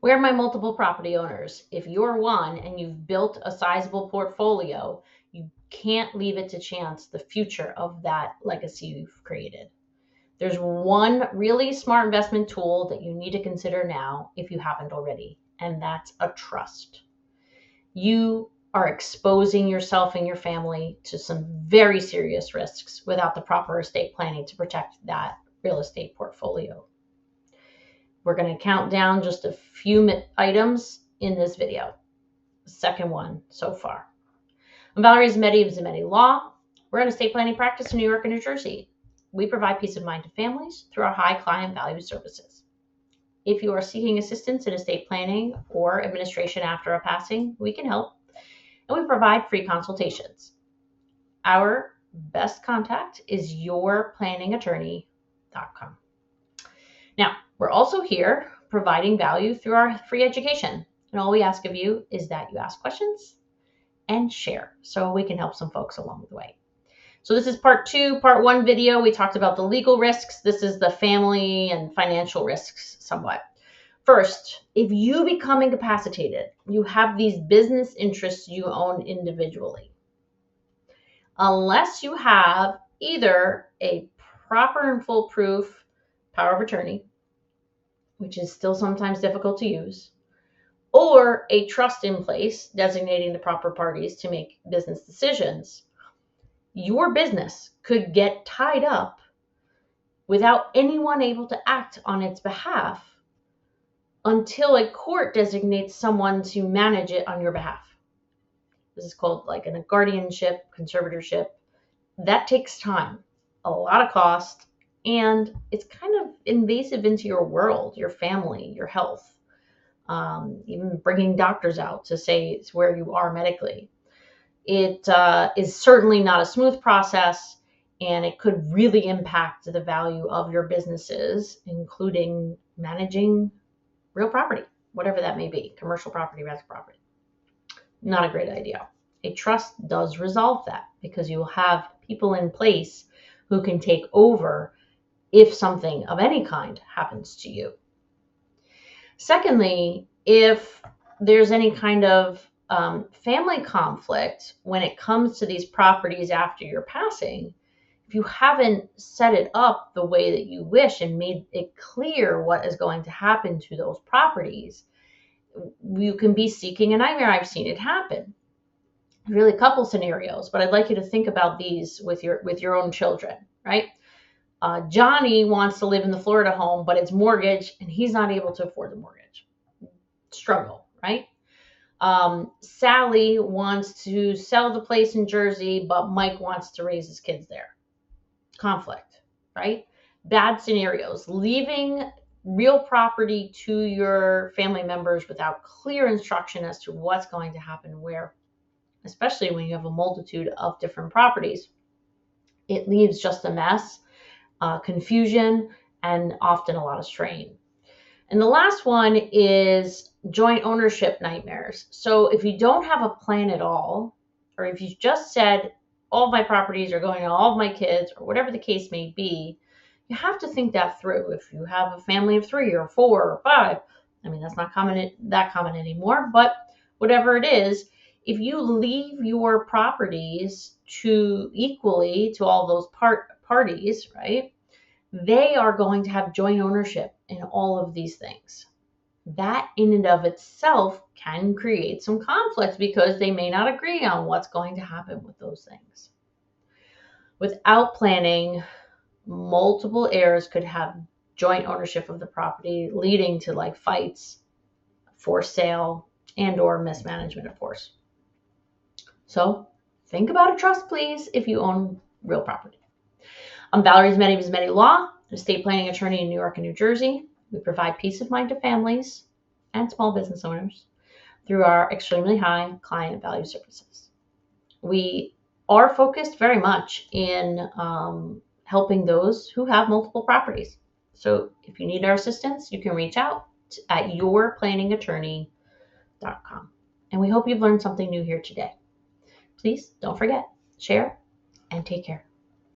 Where are my multiple property owners? If you're one and you've built a sizable portfolio, you can't leave it to chance the future of that legacy you've created. There's one really smart investment tool that you need to consider now if you haven't already, and that's a trust. You are exposing yourself and your family to some very serious risks without the proper estate planning to protect that real estate portfolio. We're going to count down just a few items in this video. Second one so far. I'm 𝗤𝗏𝗏 of Zammitti Law. We're an estate planning practice in New York and New Jersey. We provide peace of mind to families through our high client value services. If you are seeking assistance in estate planning or administration after a passing, we can help, and we provide free consultations. Our best contact is 𝗫𝑉𝑃lanningAttorney.com. Now, we're also here providing value through our free education, and all we ask of you is that you ask questions and share so we can help some folks along the way. So this is part 2. Part 1 video, we talked about the legal risks. This is the family and financial risks somewhat. First, if you become incapacitated, you have these business interests you own individually. Unless you have either a proper and foolproof power of attorney, which is still sometimes difficult to use, or a trust in place designating the proper parties to make business decisions, your business could get tied up without anyone able to act on its behalf until a court designates someone to manage it on your behalf. This is called like a guardianship, conservatorship. That takes time, a lot of cost, and it's kind of invasive into your world, your family, your health, even bringing doctors out to say it's where you are medically. It is certainly not a smooth process, and it could really impact the value of your businesses, including managing real property, whatever that may be, commercial property, rental property. Not a great idea. A trust does resolve that because you will have people in place who can take over if something of any kind happens to you. Secondly, if there's any kind of family conflict when it comes to these properties after your passing, if you haven't set it up the way that you wish and made it clear what is going to happen to those properties, you can be seeking a nightmare. I've seen it happen. Really a couple scenarios, but I'd like you to think about these with your own children, right? Johnny wants to live in the Florida home, but it's mortgaged and he's not able to afford the mortgage. Struggle, right? Sally wants to sell the place in Jersey, but Mike wants to raise his kids there. Conflict, right? Bad scenarios. Leaving real property to your family members without clear instruction as to what's going to happen where, especially when you have a multitude of different properties. It leaves just a mess, confusion, and often a lot of strain. And the last one is joint ownership nightmares. So if you don't have a plan at all, or if you just said all of my properties are going to all of my kids, or whatever the case may be, you have to think that through. If you have a family of 3 or 4 or 5, I mean, that's not that common anymore, but whatever it is, if you leave your properties equally to all those parties, right, they are going to have joint ownership in all of these things. That in and of itself can create some conflict because they may not agree on what's going to happen with those things. Without planning, multiple heirs could have joint ownership of the property, leading to like fights, forced sale, and or mismanagement, of course. So think about a trust, please, if you own real property. I'm 𝗤𝗏𝗏 of Zammitti Law, an estate planning attorney in New York and New Jersey. We provide peace of mind to families and small business owners through our extremely high client value services. We are focused very much in helping those who have multiple properties. So if you need our assistance, you can reach out at 𝗫𝗏𝗏𝗏𝗏𝗏𝗏𝗏𝗏. And we hope you've learned something new here today. Please don't forget, share, and take care.